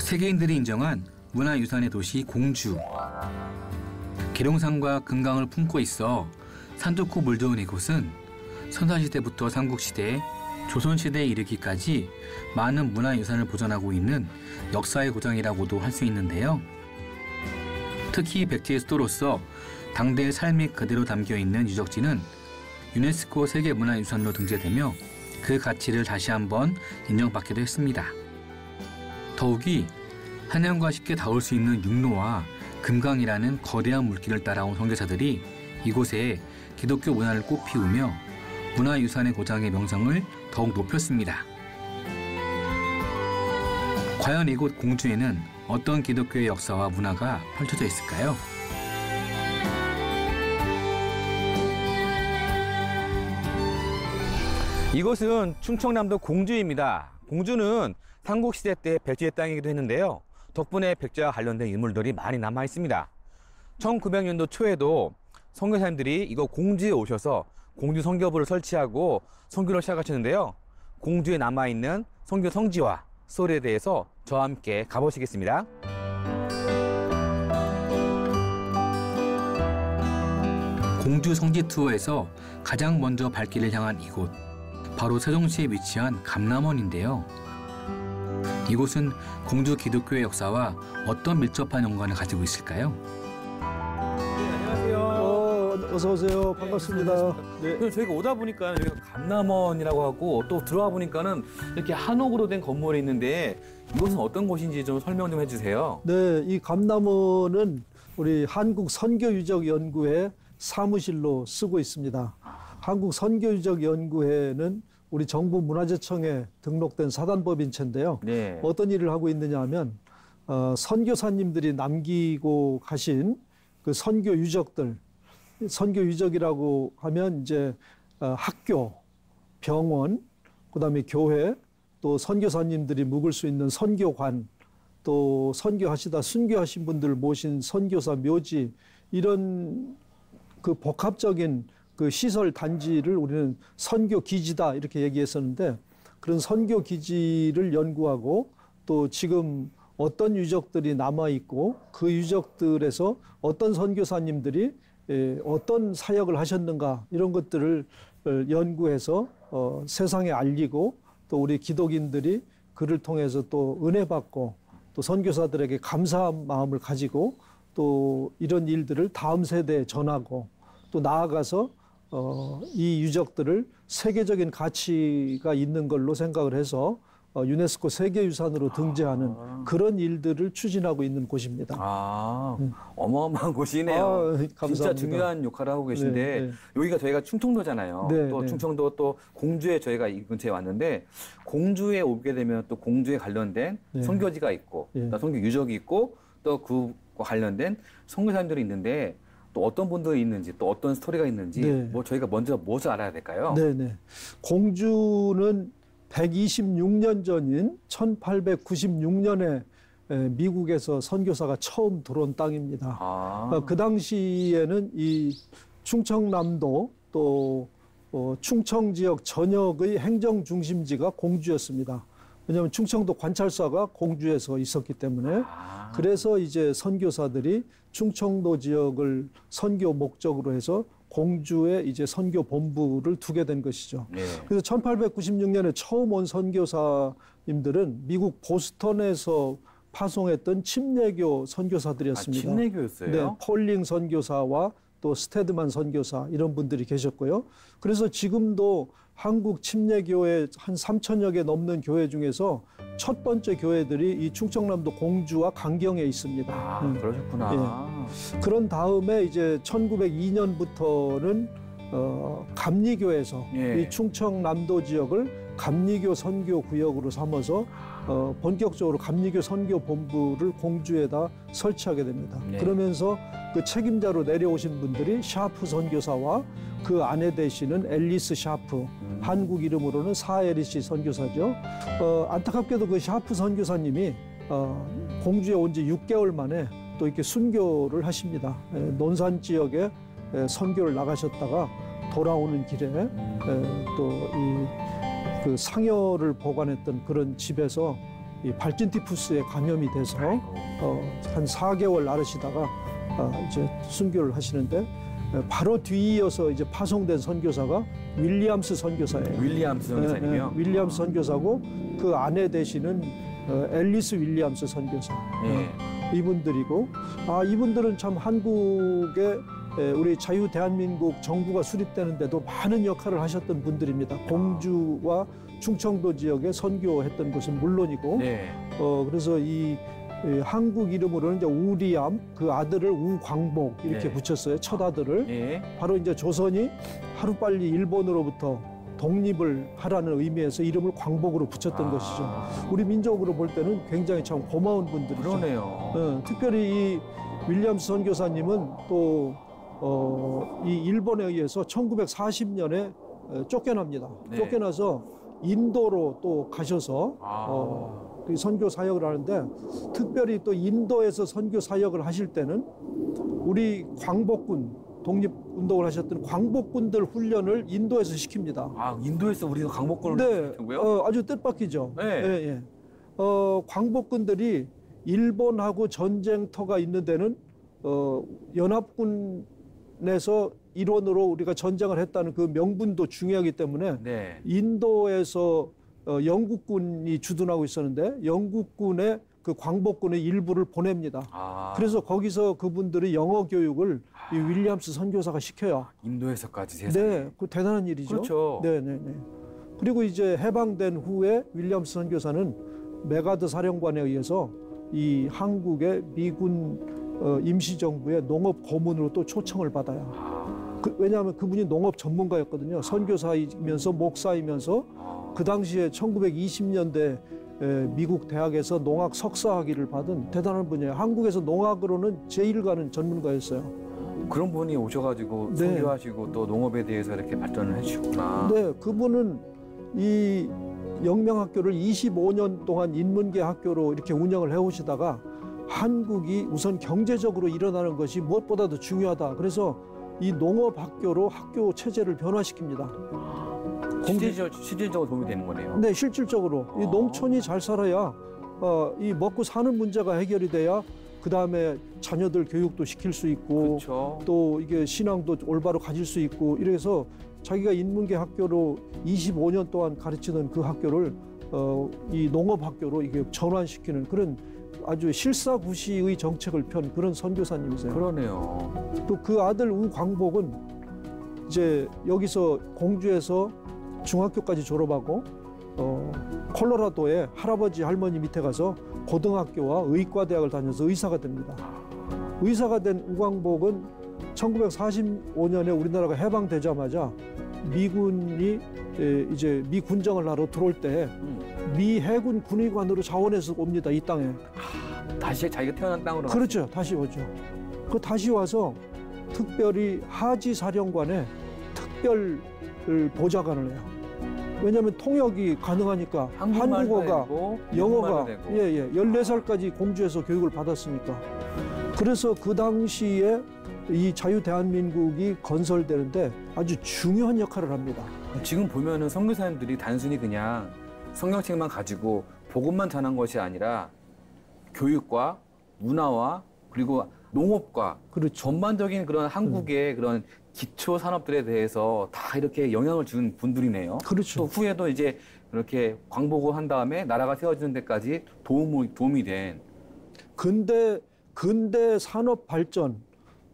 세계인들이 인정한 문화유산의 도시 공주. 계룡산과 금강을 품고 있어 산 좋고 물 좋은 이곳은 선사시대부터 삼국시대, 조선시대에 이르기까지 많은 문화유산을 보존하고 있는 역사의 고장이라고도 할 수 있는데요. 특히 백제의 수도로서 당대의 삶이 그대로 담겨있는 유적지는 유네스코 세계문화유산으로 등재되며 그 가치를 다시 한번 인정받기도 했습니다. 더욱이 한양과 쉽게 닿을 수 있는 육로와 금강이라는 거대한 물길을 따라온 선교사들이 이곳에 기독교 문화를 꽃피우며 문화유산의 고장의 명성을 더욱 높였습니다. 과연 이곳 공주에는 어떤 기독교의 역사와 문화가 펼쳐져 있을까요? 이곳은 충청남도 공주입니다. 공주는 삼국시대 때 백제의 땅이기도 했는데요. 덕분에 백제와 관련된 인물들이 많이 남아 있습니다. 1900년도 초에도 선교사님들이 이곳 공주에 오셔서 공주 선교부를 설치하고 선교를 시작하셨는데요. 공주에 남아있는 선교 성지와 소리에 대해서 저와 함께 가보시겠습니다. 공주 성지 투어에서 가장 먼저 발길을 향한 이곳, 바로 세종시에 위치한 감남원인데요. 이곳은 공주 기독교의 역사와 어떤 밀접한 연관을 가지고 있을까요? 어서 오세요. 반갑습니다. 네. 저희가 오다 보니까 여기가 감남원이라고 하고 또 들어와 보니까는 이렇게 한옥으로 된 건물이 있는데 이곳은 어떤 곳인지 좀 설명 좀 해주세요. 네, 이 감남원은 우리 한국선교유적연구회 사무실로 쓰고 있습니다. 한국선교유적연구회는 우리 정부 문화재청에 등록된 사단법인체인데요. 네. 어떤 일을 하고 있느냐 하면 선교사님들이 남기고 가신 그 선교 유적들, 선교 유적이라고 하면 이제 학교, 병원, 그다음에 교회, 또 선교사님들이 묵을 수 있는 선교관, 또 선교하시다 순교하신 분들 모신 선교사 묘지, 이런 그 복합적인 그 시설 단지를 우리는 선교 기지다 이렇게 얘기했었는데, 그런 선교 기지를 연구하고 또 지금 어떤 유적들이 남아 있고 그 유적들에서 어떤 선교사님들이 어떤 사역을 하셨는가, 이런 것들을 연구해서 세상에 알리고 또 우리 기독인들이 그를 통해서 또 은혜 받고 또 선교사들에게 감사한 마음을 가지고 또 이런 일들을 다음 세대에 전하고 또 나아가서 이 유적들을 세계적인 가치가 있는 걸로 생각을 해서 유네스코 세계유산으로 등재하는 그런 일들을 추진하고 있는 곳입니다. 어마어마한 곳이네요. 감사합니다. 진짜 중요한 역할을 하고 계신데 네, 네. 여기가 저희가 충청도잖아요. 네, 또 네. 충청도 또 공주에 저희가 이 근처에 왔는데 공주에 오게 되면 또 공주에 관련된 네. 선교지가 있고 네. 또 선교 유적이 있고 또 그와 관련된 선교사님들이 있는데 또 어떤 분들이 있는지 또 어떤 스토리가 있는지 네. 뭐 저희가 먼저 무엇을 알아야 될까요? 네네. 공주는 126년 전인 1896년에 미국에서 선교사가 처음 들어온 땅입니다. 그 당시에는 이 충청남도 또 충청 지역 전역의 행정 중심지가 공주였습니다. 왜냐하면 충청도 관찰사가 공주에서 있었기 때문에. 그래서 이제 선교사들이 충청도 지역을 선교 목적으로 해서 공주에 이제 선교 본부를 두게 된 것이죠. 네. 그래서 1896년에 처음 온 선교사님들은 미국 보스턴에서 파송했던 침례교 선교사들이었습니다. 침례교였어요? 네, 폴링 선교사와 또 스테드만 선교사, 이런 분들이 계셨고요. 그래서 지금도 한국 침례교회 한 3,000여 개 넘는 교회 중에서 첫 번째 교회들이 이 충청남도 공주와 강경에 있습니다. 그러셨구나. 예. 그런 다음에 이제 1902년부터는 감리교에서 예. 이 충청남도 지역을 감리교 선교 구역으로 삼아서 본격적으로 감리교 선교 본부를 공주에다 설치하게 됩니다. 네. 그러면서 그 책임자로 내려오신 분들이 샤프 선교사와 그 아내 되시는 앨리스 샤프, 한국 이름으로는 사에리시 선교사죠. 안타깝게도 그 샤프 선교사님이 공주에 온 지 6개월 만에 또 이렇게 순교를 하십니다. 논산 지역에 선교를 나가셨다가 돌아오는 길에 또 이 그 상여를 보관했던 그런 집에서 이 발진 티푸스에 감염이 돼서 한 4개월 앓으시다가 이제 순교를 하시는데 바로 뒤이어서 이제 파송된 선교사가 윌리엄스 선교사예요. 윌리엄스 선교사님이요? 윌리엄스 선교사고 그 아내 되시는 앨리스 윌리엄스 선교사. 이분들이고 이분들은 참 한국에 우리 자유 대한민국 정부가 수립되는데도 많은 역할을 하셨던 분들입니다. 공주와 충청도 지역에 선교했던 것은 물론이고 그래서 이 한국 이름으로는 이제 우리암 그 아들을 우광복 이렇게 붙였어요. 첫 아들을. 바로 이제 조선이 하루빨리 일본으로부터 독립을 하라는 의미에서 이름을 광복으로 붙였던 것이죠. 우리 민족으로 볼 때는 굉장히 참 고마운 분들이죠. 그러네요. 특별히 이 윌리엄스 선교사님은 또 이 일본에 의해서 1940년에 쫓겨납니다. 쫓겨나서 인도로 또 가셔서 선교 사역을 하는데 특별히 또 인도에서 선교 사역을 하실 때는 우리 광복군 독립운동을 하셨던 광복군들 훈련을 인도에서 시킵니다. 인도에서 우리가 광복군을 시켰고요? 아주 뜻밖이죠. 광복군들이 일본하고 전쟁터가 있는 데는 연합군에서 일원으로 우리가 전쟁을 했다는 그 명분도 중요하기 때문에 인도에서 영국군이 주둔하고 있었는데 영국군의 그 광복군의 일부를 보냅니다. 그래서 거기서 그분들이 영어 교육을 이 윌리엄스 선교사가 시켜요. 인도에서까지 세상에. 그 대단한 일이죠. 그렇죠. 그리고 이제 해방된 후에 윌리엄스 선교사는 메가드 사령관에 의해서 이 한국의 미군 임시정부의 농업 고문으로 또 초청을 받아요. 왜냐하면 그분이 농업 전문가였거든요. 선교사이면서 목사이면서 그 당시에 1920년대 미국 대학에서 농학 석사학위를 받은 대단한 분이에요. 한국에서 농학으로는 제일 가는 전문가였어요. 그런 분이 오셔가지고 선교하시고 또 농업에 대해서 이렇게 발전을 해주셨구나. 그분은 이 영명학교를 25년 동안 인문계 학교로 이렇게 운영을 해오시다가 한국이 우선 경제적으로 일어나는 것이 무엇보다도 중요하다. 그래서 이 농업학교로 학교 체제를 변화시킵니다. 실질적으로 도움이 되는 거네요. 네, 실질적으로. 이 농촌이 잘 살아야 이 먹고 사는 문제가 해결이 돼야 그 다음에 자녀들 교육도 시킬 수 있고 또 이게 신앙도 올바로 가질 수 있고 이래서 자기가 인문계 학교로 25년 동안 가르치는 그 학교를 이 농업학교로 이게 전환시키는 그런 아주 실사구시의 정책을 편 그런 선교사님이세요. 그러네요. 또 그 아들 우광복은 이제 여기서 공주에서 중학교까지 졸업하고 콜로라도에 할아버지 할머니 밑에 가서 고등학교와 의과대학을 다녀서 의사가 됩니다. 의사가 된 우광복은 1945년에 우리나라가 해방되자마자 미군이 이제 미 군정을 하러 들어올 때 미 해군 군의관으로 자원해서 옵니다. 이 땅에. 다시 자기가 태어난 땅으로. 그렇죠. 다시 오죠. 그 다시 와서 특별히 하지 사령관의 특별 보좌관을 해요. 왜냐하면 통역이 가능하니까 한국어가 영어가 14살까지 공주에서 교육을 받았으니까. 그래서 그 당시에 이 자유 대한민국이 건설되는데 아주 중요한 역할을 합니다. 지금 보면은 선교사님들이 단순히 그냥 성경책만 가지고 복음만 전한 것이 아니라 교육과 문화와 그리고 농업과 전반적인 그런 한국의 그런 기초 산업들에 대해서 다 이렇게 영향을 준 분들이네요. 또 후에도 이제 이렇게 광복을 한 다음에 나라가 세워지는 데까지 도움이 된. 근대 산업 발전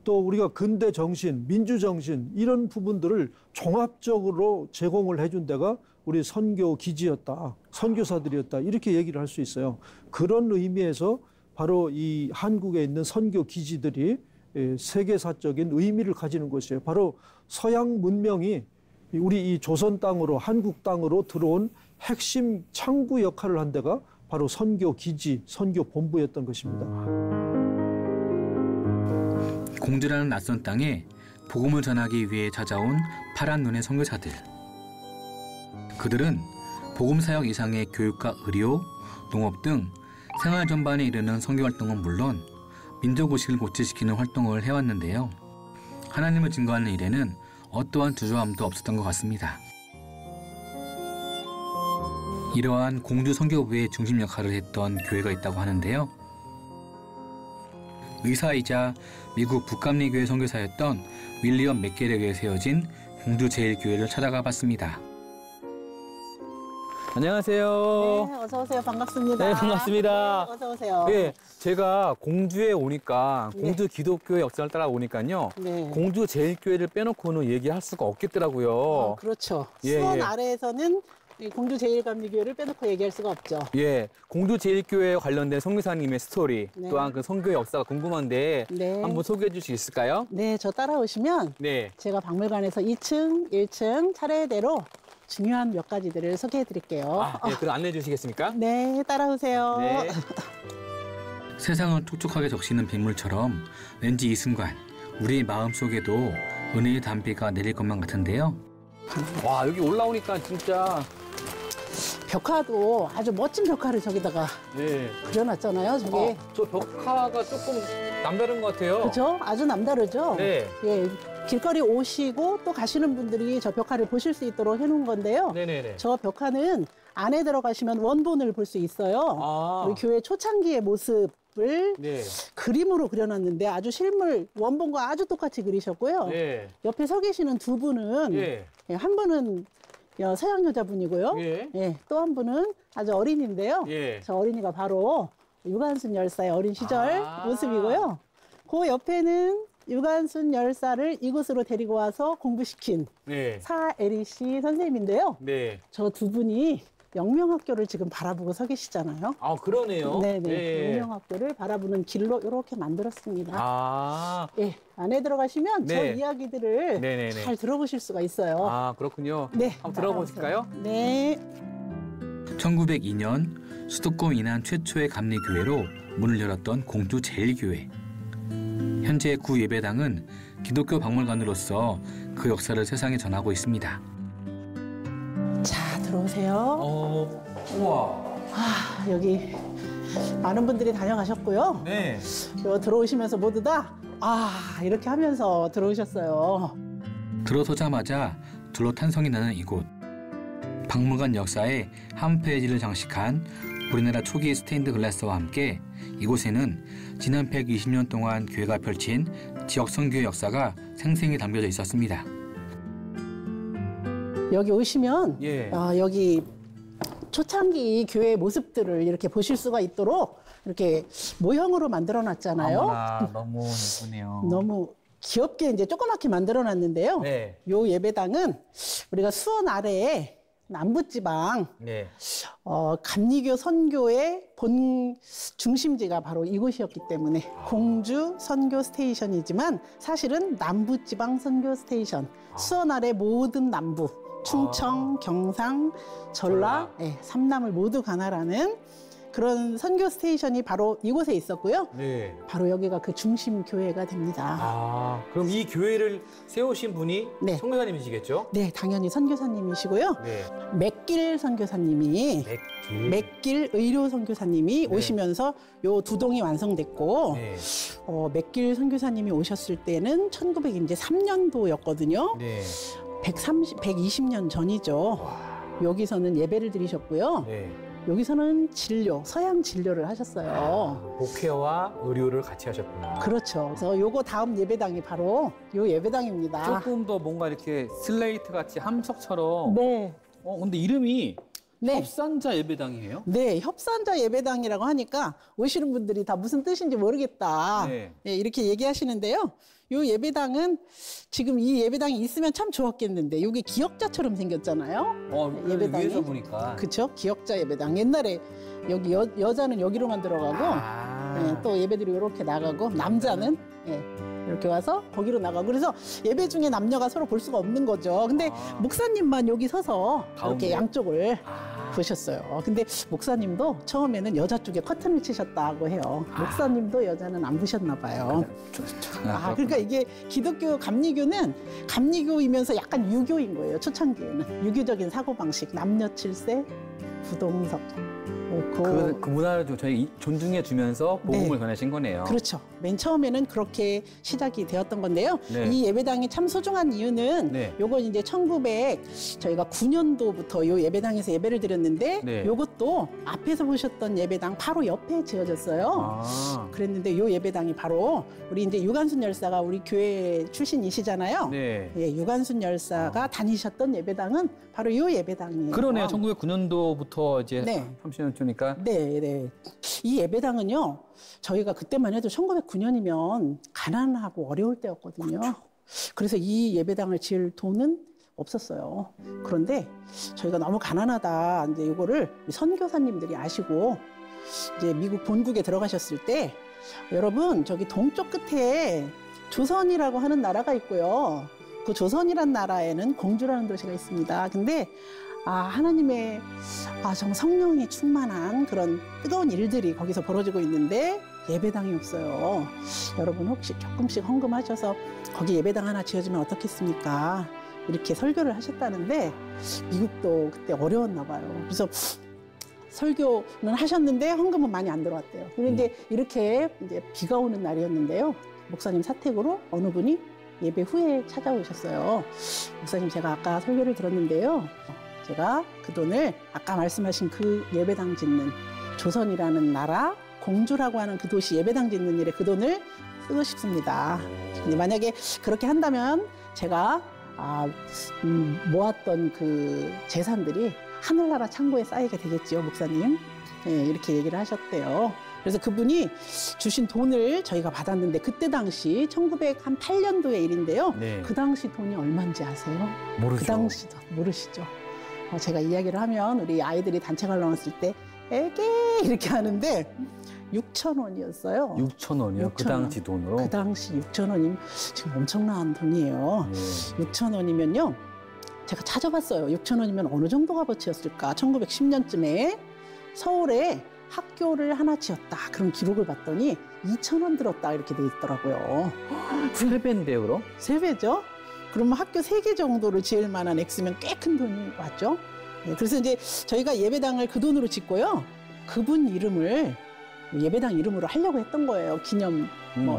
또 우리가 근대 정신, 민주 정신 이런 부분들을 종합적으로 제공을 해준 데가 우리 선교 기지였다, 선교사들이었다 이렇게 얘기를 할 수 있어요. 그런 의미에서 바로 이 한국에 있는 선교 기지들이 세계사적인 의미를 가지는 것이에요. 바로 서양 문명이 우리 이 조선 땅으로 한국 땅으로 들어온 핵심 창구 역할을 한 데가 바로 선교 기지, 선교 본부였던 것입니다. 공주라는 낯선 땅에 복음을 전하기 위해 찾아온 파란 눈의 선교사들. 그들은 복음 사역 이상의 교육과 의료, 농업 등 생활 전반에 이르는 선교 활동은 물론 민족의식을 고취시키는 활동을 해왔는데요. 하나님을 증거하는 일에는 어떠한 주저함도 없었던 것 같습니다. 이러한 공주 선교부의 중심 역할을 했던 교회가 있다고 하는데요. 의사이자 미국 북감리교회 선교사였던 윌리엄 맥겔에 의해 세워진 공주 제일교회를 찾아가 봤습니다. 안녕하세요. 네, 어서 오세요. 반갑습니다. 네, 반갑습니다. 네, 어서 오세요. 네, 제가 공주에 오니까 공주 기독교의 역사를 따라오니까요. 네. 공주 제일교회를 빼놓고는 얘기할 수가 없겠더라고요. 그렇죠. 예, 수원 예. 아래에서는 이 공주 제일감리교회를 빼놓고 얘기할 수가 없죠. 예, 공주 제일교회에 관련된 선교사님의 스토리, 네. 또한 그 선교의 역사가 궁금한데 네. 한번 소개해 줄 수 있을까요? 네, 저 따라오시면 네. 제가 박물관에서 2층, 1층 차례대로 중요한 몇 가지들을 소개해 드릴게요. 네, 그럼 안내해 주시겠습니까? 네, 따라오세요. 네. 세상을 촉촉하게 적시는 빗물처럼 왠지 이 순간 우리의 마음속에도 은혜의 담비가 내릴 것만 같은데요. 와, 여기 올라오니까 진짜 벽화도 아주 멋진 벽화를 저기다가 네. 그려놨잖아요. 저게. 저 벽화가 조금 남다른 것 같아요. 그렇죠? 아주 남다르죠? 네. 예, 길거리 오시고 또 가시는 분들이 저 벽화를 보실 수 있도록 해놓은 건데요. 네네네. 저 벽화는 안에 들어가시면 원본을 볼 수 있어요. 아. 우리 교회 초창기의 모습을 네. 그림으로 그려놨는데 아주 실물 원본과 아주 똑같이 그리셨고요. 네. 옆에 서 계시는 두 분은 예. 예, 한 분은 서양 여자분이고요. 예. 예, 또 한 분은 아주 어린인데요. 예. 저 어린이가 바로 유관순 열사의 어린 시절 아. 모습이고요. 그 옆에는 유관순 열사를 이곳으로 데리고 와서 공부시킨 네. 사에리 씨 선생님인데요. 네. 저 두 분이 영명학교를 지금 바라보고 서 계시잖아요. 아, 그러네요. 네네. 예. 영명학교를 바라보는 길로 이렇게 만들었습니다. 아. 예, 안에 들어가시면 네. 저 이야기들을 네네네. 잘 들어보실 수가 있어요. 아, 그렇군요. 네. 한번 들어보실까요? 네. 1902년 수도권 이남 최초의 감리교회로 문을 열었던 공주 제일교회. 현재 구 예배당은 기독교 박물관으로서 그 역사를 세상에 전하고 있습니다. 자, 들어오세요. 우와. 아, 여기 많은 분들이 다녀가셨고요. 네. 요 들어오시면서 모두 다 이렇게 하면서 들어오셨어요. 들어서자마자 둘로 탄성이 나는 이곳. 박물관 역사의 한 페이지를 장식한 우리나라 초기 스테인드 글라스와 함께 이곳에는 지난 120년 동안 교회가 펼친 지역 선교의 역사가 생생히 담겨져 있었습니다. 여기 오시면 예. 여기 초창기 교회의 모습들을 이렇게 보실 수가 있도록 이렇게 모형으로 만들어 놨잖아요. 어머나, 너무 예쁘네요. 너무 귀엽게 이제 조그맣게 만들어 놨는데요. 네. 요 예배당은 우리가 수원 아래에 남부지방 네. 감리교 선교의 본 중심지가 바로 이곳이었기 때문에 공주 선교 스테이션이지만 사실은 남부지방 선교 스테이션. 수원 아래 모든 남부, 충청, 경상, 전라, 예, 삼남을 모두 관할하는 그런 선교 스테이션이 바로 이곳에 있었고요. 네. 바로 여기가 그 중심 교회가 됩니다. 아, 그럼 이 교회를 세우신 분이 네. 선교사님이시겠죠? 네, 당연히 선교사님이시고요. 네. 맥길 선교사님이 맥길. 맥길 의료 선교사님이 네. 오시면서 요 두 동이 완성됐고 네. 맥길 선교사님이 오셨을 때는 1903년도였거든요. 네. 120년 전이죠. 여기서는 예배를 드리셨고요. 네. 여기서는 진료, 서양 진료를 하셨어요. 목회와 의료를 같이 하셨구나. 그렇죠. 그래서 요거 다음 예배당이 바로 요 예배당입니다. 조금 더 뭔가 이렇게 슬레이트 같이 함석처럼. 네. 근데 이름이 네. 협산자 예배당이에요? 네, 협산자 예배당이라고 하니까 오시는 분들이 다 무슨 뜻인지 모르겠다. 네. 네, 이렇게 얘기하시는데요. 요 예배당은 지금 이 예배당이 있으면 참 좋았겠는데 이게 기역자처럼 생겼잖아요. 예배당이. 위에서 보니까. 그렇죠? 기역자 예배당. 옛날에 여기 여자는 여기로만 들어가고 예, 또 예배들이 이렇게 나가고 남자는 이렇게 와서 거기로 나가고 그래서 예배 중에 남녀가 서로 볼 수가 없는 거죠. 근데 목사님만 여기 서서 가운데? 이렇게 양쪽을 보셨어요. 근데 목사님도 처음에는 여자 쪽에 커튼을 치셨다고 해요. 목사님도 여자는 안 보셨나 봐요. 그러니까 이게 기독교 감리교는 감리교이면서 약간 유교인 거예요. 초창기에는 유교적인 사고방식, 남녀 칠세 부동석. 그 문화를 좀 저희 존중해 주면서 복음을 네. 전하신 거네요. 그렇죠. 맨 처음에는 그렇게 시작이 되었던 건데요. 네. 이 예배당이 참 소중한 이유는 네. 요건 이제 1900 9년도부터 요 예배당에서 예배를 드렸는데 네. 요것도 앞에서 보셨던 예배당 바로 옆에 지어졌어요. 아. 그랬는데 요 예배당이 바로 우리 이제 유관순 열사가 우리 교회 출신이시잖아요. 네. 예, 유관순 열사가 다니셨던 예배당은 바로 요 예배당이에요. 그러네요. 1909년도부터 이제 네. 30년 전이니까. 네, 네. 이 예배당은요, 저희가 그때만 해도 1909년이면 가난하고 어려울 때였거든요. 그래서 이 예배당을 지을 돈은 없었어요. 그런데 저희가 너무 가난하다. 이제 이거를 선교사님들이 아시고 이제 미국 본국에 들어가셨을 때 여러분 저기 동쪽 끝에 조선이라고 하는 나라가 있고요. 그 조선이란 나라에는 공주라는 도시가 있습니다. 근데 하나님의 정말 성령이 충만한 그런 뜨거운 일들이 거기서 벌어지고 있는데 예배당이 없어요. 여러분 혹시 조금씩 헌금하셔서 거기 예배당 하나 지어주면 어떻겠습니까? 이렇게 설교를 하셨다는데 미국도 그때 어려웠나 봐요. 그래서 설교는 하셨는데 헌금은 많이 안 들어왔대요. 그런데 이렇게 이제 비가 오는 날이었는데요. 목사님 사택으로 어느 분이 예배 후에 찾아오셨어요. 목사님 제가 아까 설교를 들었는데요. 제가 그 돈을 아까 말씀하신 그 예배당 짓는 조선이라는 나라 공주라고 하는 그 도시 예배당 짓는 일에 그 돈을 쓰고 싶습니다. 근데 만약에 그렇게 한다면 제가 모았던 그 재산들이 하늘나라 창고에 쌓이게 되겠지요, 목사님. 네, 이렇게 얘기를 하셨대요. 그래서 그분이 주신 돈을 저희가 받았는데 그때 당시 1908년도의 일인데요. 네. 그 당시 돈이 얼마인지 아세요? 모르죠. 그 당시도 모르시죠. 제가 이야기를 하면 우리 아이들이 단체 관람했을 때 에게 이렇게 하는데 6,000원이었어요. 6,000원이요? 그 6,000원. 당시 돈으로? 그 당시 6,000원이면 지금 엄청난 돈이에요. 네. 6,000원이면요. 제가 찾아봤어요. 6,000원이면 어느 정도 값어치였을까? 1910년쯤에 서울에 학교를 하나 지었다. 그런 기록을 봤더니 2,000원 들었다. 이렇게 돼 있더라고요. 3배인데요, 그럼? 3배죠? 그러면 학교 3개 정도를 지을 만한 액수면 꽤 큰 돈이 맞죠? 네, 그래서 이제 저희가 예배당을 그 돈으로 짓고요. 그분 이름을 예배당 이름으로 하려고 했던 거예요. 기념,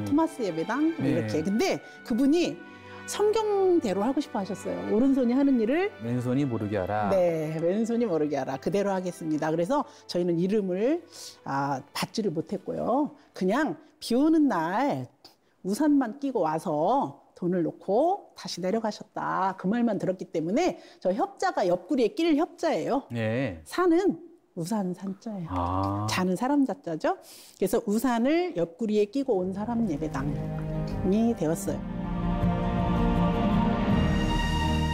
토마스 예배당, 네. 이렇게. 근데 그분이 성경대로 하고 싶어 하셨어요. 오른손이 하는 일을 왼손이 모르게 하라. 네, 왼손이 모르게 하라. 그대로 하겠습니다. 그래서 저희는 이름을 받지를 못했고요. 그냥 비 오는 날 우산만 끼고 와서 돈을 놓고 다시 내려가셨다. 그 말만 들었기 때문에 저 협자가 옆구리에 낄 협자예요. 네. 산은 우산 산자예요. 자는 사람 자자죠. 그래서 우산을 옆구리에 끼고 온 사람 예배당이 되었어요.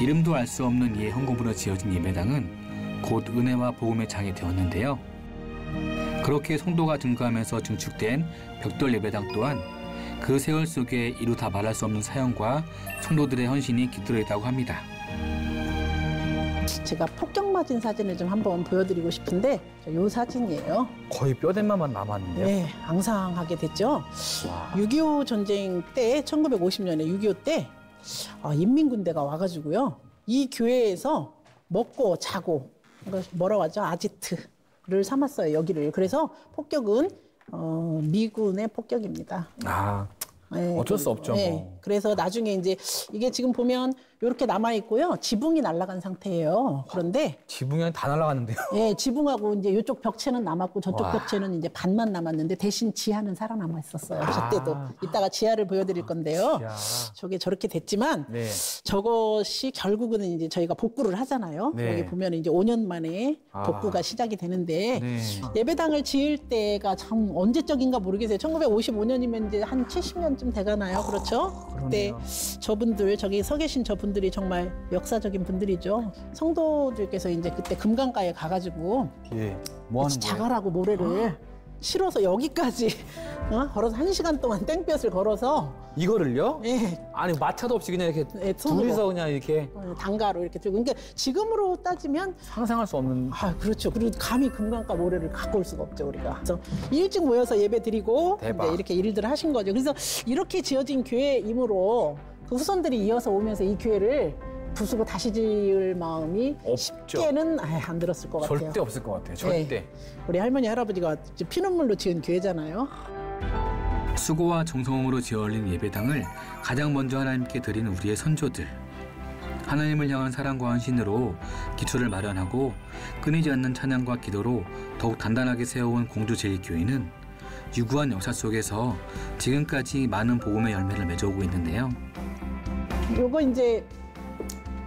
이름도 알 수 없는 이의 헌금으로 지어진 예배당은 곧 은혜와 복음의 장이 되었는데요. 그렇게 성도가 증가하면서 증축된 벽돌 예배당 또한 그 세월 속에 이루 다 말할 수 없는 사연과 성도들의 헌신이 깃들어 있다고 합니다. 제가 폭격 맞은 사진을 좀 한번 보여드리고 싶은데 이 사진이에요. 거의 뼈대만 남았는데요? 네, 앙상하게 됐죠. 와. 6.25 전쟁 때 1950년에 6.25 때 인민군대가 와가지고요. 이 교회에서 먹고 자고 뭐라고 하죠? 아지트를 삼았어요. 여기를. 그래서 폭격은 미군의 폭격입니다. 네, 어쩔 수 없죠. 네, 뭐. 그래서 나중에 이제 이게 지금 보면 이렇게 남아 있고요. 지붕이 날아간 상태예요. 그런데 지붕이 다 날아갔는데요. 예, 지붕하고 이제 이쪽 벽체는 남았고 저쪽 와. 벽체는 이제 반만 남았는데 대신 지하는 살아남아 있었어요. 저 때도 이따가 지하를 보여드릴 건데요. 지하. 저게 저렇게 됐지만 네. 저것이 결국은 이제 저희가 복구를 하잖아요. 네. 여기 보면 이제 5년 만에 복구가 시작이 되는데 네. 예배당을 지을 때가 참 언제적인가 모르겠어요. 1955년이면 이제 한 70년쯤 돼가나요? 그렇죠? 그때 저분들 저기 서 계신 저분들이 정말 역사적인 분들이죠. 성도들께서 이제 그때 금강가에 가가지고 예. 뭐 하는 거예요? 자갈하고 모래를 실어서 여기까지 걸어서 1시간 동안 땡볕을 걸어서 이거를요? 예, 아니 마차도 없이 그냥 이렇게 예, 손으로. 둘이서 그냥 이렇게 단가로 이렇게 들고. 그러니까 지금으로 따지면 상상할 수 없는. 그렇죠. 그리고 감히 금강가 모래를 갖고 올 수가 없죠, 우리가. 그래서 일찍 모여서 예배 드리고 대박. 이제 이렇게 일들을 하신 거죠. 그래서 이렇게 지어진 교회이므로 그 후손들이 이어서 오면서 이 교회를 부수고 다시 지을 마음이 없죠. 쉽게는 안 들었을 것 같아요. 절대 없을 것 같아요. 절대. 네. 우리 할머니 할아버지가 피눈물로 지은 교회잖아요. 수고와 정성으로 지어올린 예배당을 가장 먼저 하나님께 드린 우리의 선조들. 하나님을 향한 사랑과 헌신으로 기초를 마련하고 끊이지 않는 찬양과 기도로 더욱 단단하게 세워온 공주제일교회는 유구한 역사 속에서 지금까지 많은 복음의 열매를 맺어오고 있는데요. 요거 이제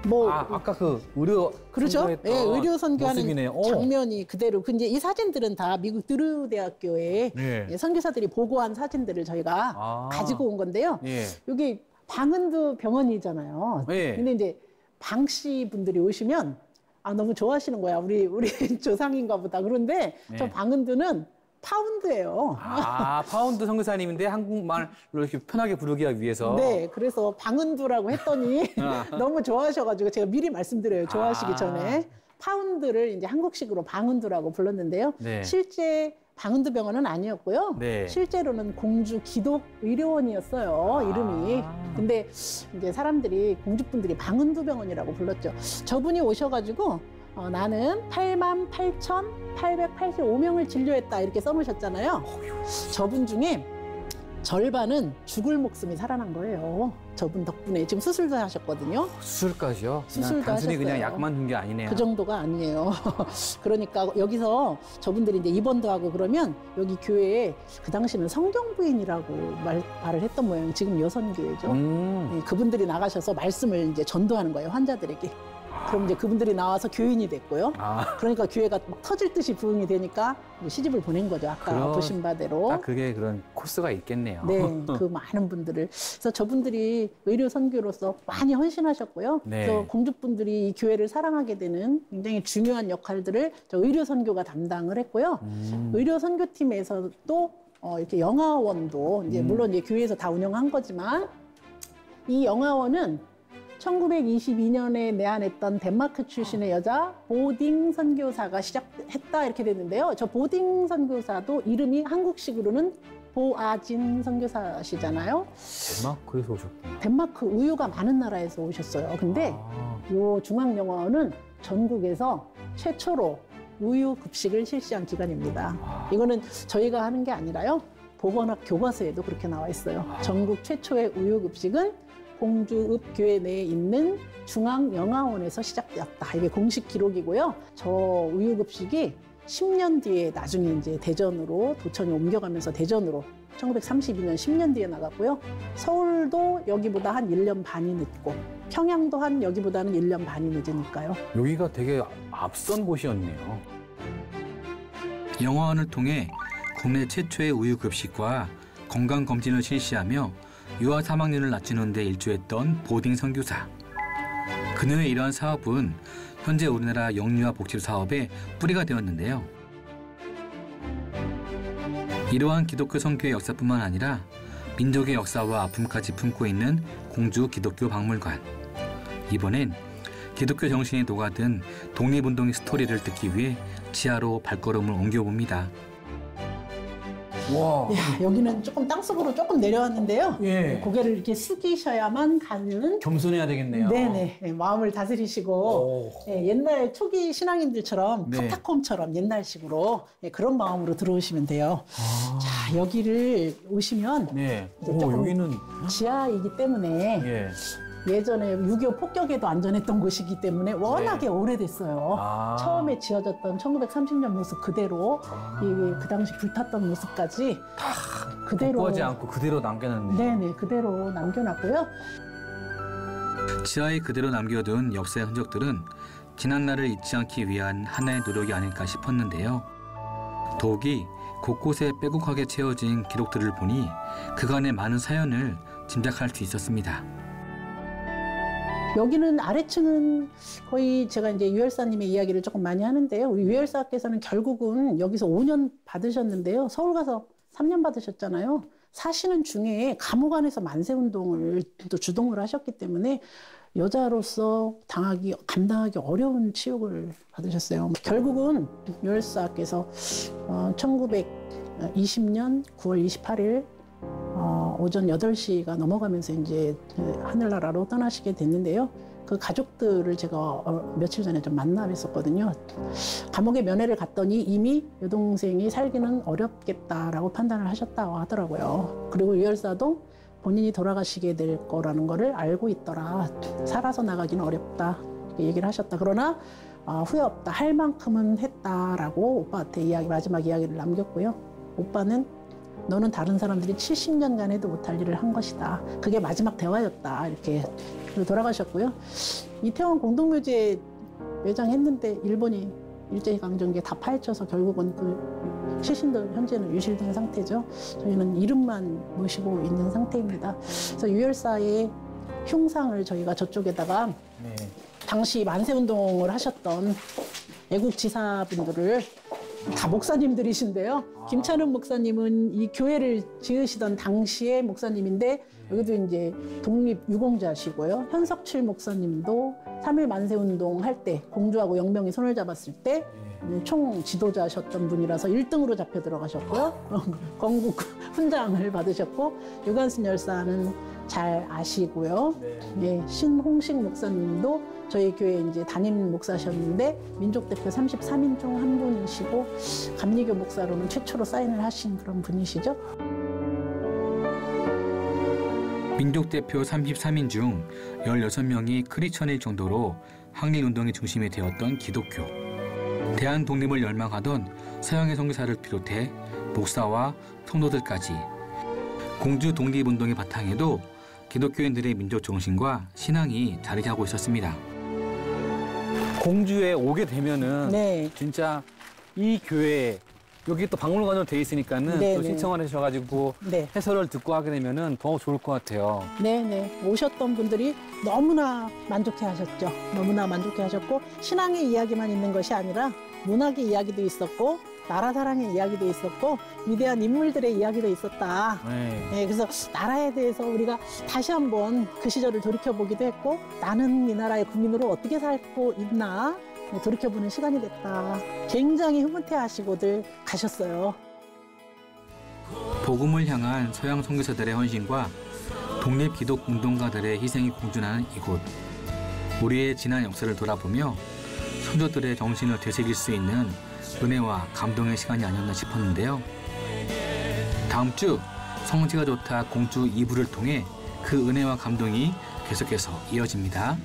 뭐 아까 그 의료 그렇죠? 선교했던 예, 의료 선교하는 모습이네요. 장면이 그대로. 근데 이 사진들은 다 미국 드루 대학교의 네. 선교사들이 보고한 사진들을 저희가 가지고 온 건데요. 예. 여기 방은두 병원이잖아요. 예. 근데 이제 방씨 분들이 오시면 너무 좋아하시는 거야. 우리 조상인가 보다. 그런데 저 네. 방은두는 파운드예요. 파운드 선교사님인데 한국말로 이렇게 편하게 부르기 위해서. 네, 그래서 방은두라고 했더니 너무 좋아하셔가지고 제가 미리 말씀드려요. 좋아하시기 전에 파운드를 이제 한국식으로 방은두라고 불렀는데요. 네. 실제 방은두 병원은 아니었고요. 네. 실제로는 공주 기독 의료원이었어요. 이름이. 근데 이제 사람들이 공주분들이 방은두 병원이라고 불렀죠. 저분이 오셔가지고 나는 88,885명을 진료했다 이렇게 써놓으셨잖아요. 저분 중에 절반은 죽을 목숨이 살아난 거예요. 저분 덕분에 지금 수술도 하셨거든요. 수술까지요? 수술도 단순히 그냥 하셨어요. 약만 준 게 아니네요. 그 정도가 아니에요. 그러니까 여기서 저분들이 이제 입원도 하고 그러면 여기 교회에 그 당시는 성경부인이라고 말을 했던 모양. 지금 여선교회죠. 네, 그분들이 나가셔서 말씀을 이제 전도하는 거예요, 환자들에게. 그럼 이제 그분들이 나와서 교인이 됐고요. 그러니까 교회가 막 터질 듯이 부흥이 되니까 시집을 보낸 거죠. 아까 보신 바대로. 딱 그게 그런 코스가 있겠네요. 네, 그 많은 분들을. 그래서 저분들이 의료 선교로서 많이 헌신하셨고요. 네. 그래서 공주분들이 이 교회를 사랑하게 되는 굉장히 중요한 역할들을 저 의료 선교가 담당을 했고요. 의료 선교팀에서도 이렇게 영화원도 이제 물론 이제 교회에서 다 운영한 거지만 이 영화원은 1922년에 내한했던 덴마크 출신의 여자 보딩 선교사가 시작했다 이렇게 됐는데요. 저 보딩 선교사도 이름이 한국식으로는 보아진 선교사시잖아요. 덴마크에서 오셨군요. 덴마크 우유가 많은 나라에서 오셨어요. 근데 요 중앙영화원은 전국에서 최초로 우유 급식을 실시한 기관입니다. 이거는 저희가 하는 게 아니라요. 보건학 교과서에도 그렇게 나와 있어요. 전국 최초의 우유 급식은 공주읍 교회 내에 있는 중앙영화원에서 시작되었다. 이게 공식 기록이고요. 저 우유급식이 10년 뒤에 나중에 이제 대전으로 도청이 옮겨가면서 대전으로 1932년 10년 뒤에 나갔고요. 서울도 여기보다 한 1년 반이 늦고 평양도 한 여기보다는 1년 반이 늦으니까요. 여기가 되게 앞선 곳이었네요. 영화원을 통해 국내 최초의 우유급식과 건강검진을 실시하며 유아 사망률을 낮추는 데 일조했던 보딩 선교사. 그녀의 이러한 사업은 현재 우리나라 영유아 복지 사업의 뿌리가 되었는데요. 이러한 기독교 선교의 역사뿐만 아니라 민족의 역사와 아픔까지 품고 있는 공주 기독교 박물관. 이번엔 기독교 정신이 녹아든 독립운동의 스토리를 듣기 위해 지하로 발걸음을 옮겨봅니다. 와. 야, 여기는 조금 땅속으로 조금 내려왔는데요. 예. 고개를 이렇게 숙이셔야만 가는. 겸손해야 되겠네요. 네네. 네, 마음을 다스리시고 옛날 초기 신앙인들처럼 네. 카타콤처럼 옛날식으로 그런 마음으로 들어오시면 돼요. 자, 여기를 오시면 네. 이제 조금 여기는 지하이기 때문에 예. 예전에 6.25 폭격에도 안전했던 곳이기 때문에 워낙에 오래됐어요. 처음에 지어졌던 1930년 모습 그대로 그 당시 불탔던 모습까지 그대로 복구하지 않고 그대로 남겨놨네요. 네네, 그대로 남겨놨고요. 지하에 그대로 남겨둔 역사의 흔적들은 지난날을 잊지 않기 위한 하나의 노력이 아닐까 싶었는데요. 더욱이 곳곳에 빼곡하게 채워진 기록들을 보니 그간의 많은 사연을 짐작할 수 있었습니다. 여기는 아래층은 거의 제가 이제 유열사님의 이야기를 조금 많이 하는데요. 우리 유열사께서는 결국은 여기서 5년 받으셨는데요. 서울 가서 3년 받으셨잖아요. 사시는 중에 감옥 안에서 만세운동을 또 주동을 하셨기 때문에 여자로서 감당하기 어려운 치욕을 받으셨어요. 결국은 유열사께서 1920년 9월 28일 오전 8시가 넘어가면서 이제 하늘나라로 떠나시게 됐는데요. 그 가족들을 제가 며칠 전에 좀 만나 뵀었거든요. 감옥에 면회를 갔더니 이미 여동생이 살기는 어렵겠다라고 판단을 하셨다고 하더라고요. 그리고 유열사도 본인이 돌아가시게 될 거라는 거를 알고 있더라. 살아서 나가기는 어렵다. 이렇게 얘기를 하셨다. 그러나 후회 없다. 할 만큼은 했다라고 오빠한테 마지막 이야기를 남겼고요. 오빠는 너는 다른 사람들이 70년간 해도 못할 일을 한 것이다. 그게 마지막 대화였다. 이렇게 돌아가셨고요. 이태원 공동묘지에 매장했는데 일본이 일제강점기에 다 파헤쳐서 결국은 그 시신도 현재는 유실된 상태죠. 저희는 이름만 모시고 있는 상태입니다. 그래서 유열사의 흉상을 저희가 저쪽에다가 당시 만세운동을 하셨던 애국지사분들을 다 목사님들이신데요. 김찬욱 목사님은 이 교회를 지으시던 당시의 목사님인데 여기도 이제 독립유공자시고요. 현석칠 목사님도 3.1 만세운동 할 때 공주하고 영병이 손을 잡았을 때 총 지도자셨던 분이라서 1등으로 잡혀 들어가셨고요. 건국 훈장을 받으셨고 유관순 열사는 잘 아시고요. 예, 신홍식 목사님도 저희 교회 이제 담임 목사셨는데 민족대표 33인 중 한 분이시고 감리교 목사로는 최초로 사인을 하신 그런 분이시죠. 민족대표 33인 중 16명이 크리스천일 정도로 항일운동의 중심이 되었던 기독교. 대한독립을 열망하던 서양의 선교사를 비롯해 목사와 성도들까지 공주 독립운동의 바탕에도 기독교인들의 민족 정신과 신앙이 자리하고 있었습니다. 공주에 오게 되면은 네. 진짜 이 교회 여기 또 박물관으로 돼 있으니까는 네, 또 네. 신청을 하셔가지고 네. 해설을 듣고 하게 되면은 더 좋을 것 같아요. 네네. 오셨던 분들이 너무나 만족해 하셨죠. 너무나 만족해 하셨고, 신앙의 이야기만 있는 것이 아니라 문학의 이야기도 있었고, 나라 사랑의 이야기도 있었고, 위대한 인물들의 이야기도 있었다. 네, 그래서 나라에 대해서 우리가 다시 한번 그 시절을 돌이켜보기도 했고, 나는 이 나라의 국민으로 어떻게 살고 있나 돌이켜보는 시간이 됐다. 굉장히 흐뭇해 하시고들 가셨어요. 복음을 향한 서양 선교사들의 헌신과 독립기독운동가들의 희생이 공존하는 이곳. 우리의 지난 역사를 돌아보며 선조들의 정신을 되새길 수 있는 은혜와 감동의 시간이 아니었나 싶었는데요. 다음 주 성지가 좋다 공주 2부를 통해 그 은혜와 감동이 계속해서 이어집니다.